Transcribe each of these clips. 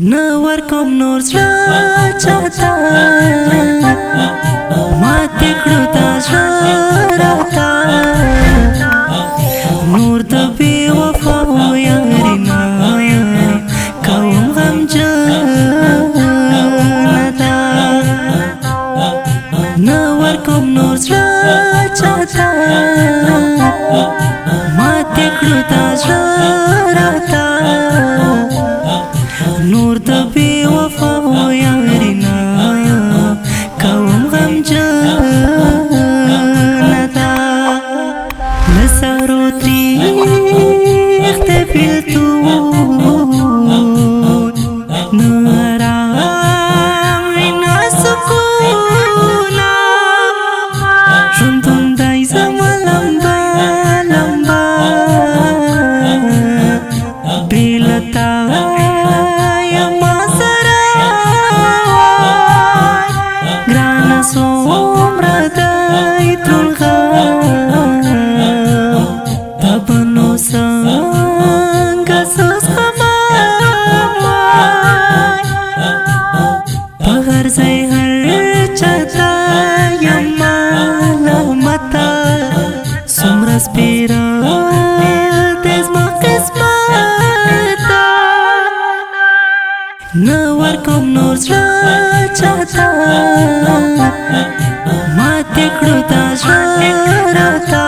نور کوم نور زړه چاته ماته کړو تا زړه راته نور د بې وفا یارنا کوم غمجنه ده نور کوم نور زړه چاته ماته کړو تا زړه راته نور د بې وفا یارنا کوم غمجنه ده له سارو تریخ د بېلتون نه ارام وي نه سکونه ژوندون دی زما لمبه لمبه بې له تا څومره دی ترغم دا به نو څنګه زغمم په هر ځای هر چاته یم ملامته څومره سپېره دی زما قسمت نه ورکوم نور زړه چاته ماته کړو تا زړه راته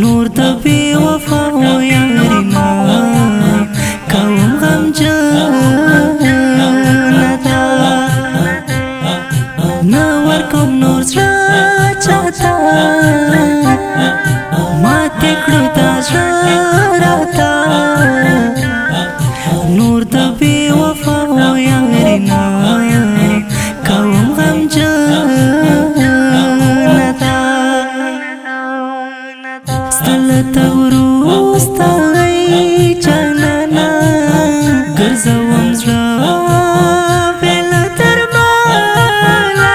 نور د بې وفا یارنا کوم غمجنه ده نه ورکوم نور زړه چاته ماته کړو تا زړه راته نور د بې وفا یارنا کوم غمجنه ده ستله ته وروسته جانانه ګرځوم زړه بې له درمانه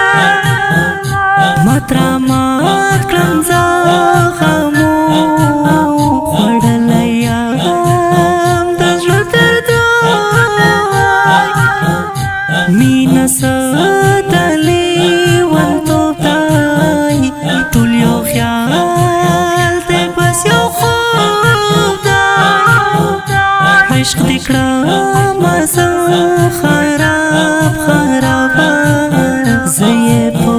مات رامات کړم زخمو خوړلی یم د زړه دردونه مینه ساتلې ونتوب دی ټول یو خیال دی بس یو خوب دی عشق دې کړمه زه خراب خرابه زه یې په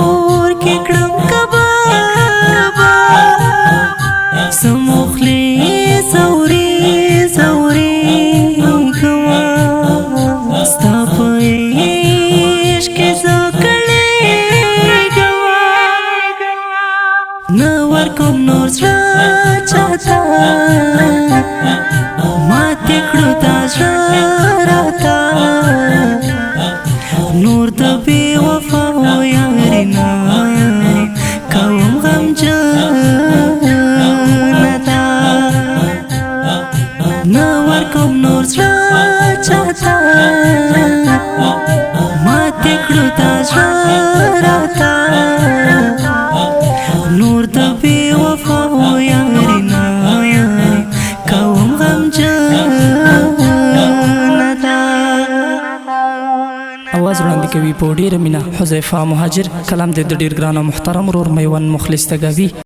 اور کې کړم کبابه زمو خولې زورې زورې کوم ستا په عشق کې زه کړېږم نه ورکوم نور زړه چاته ماته کړو تا زړه راته نور د بې وفا یارنا کوم غمجنه ده نه ورکوم نور زړه چاته ماته کړو تا زړه راته نور د بې وفا یارنا کوم غمجنه ده आवाज وړاندې کوي په ډیره مینه حذیفه مهاجر کلام د ډیر ګران او محترم ورور میوند مخلص تګاوي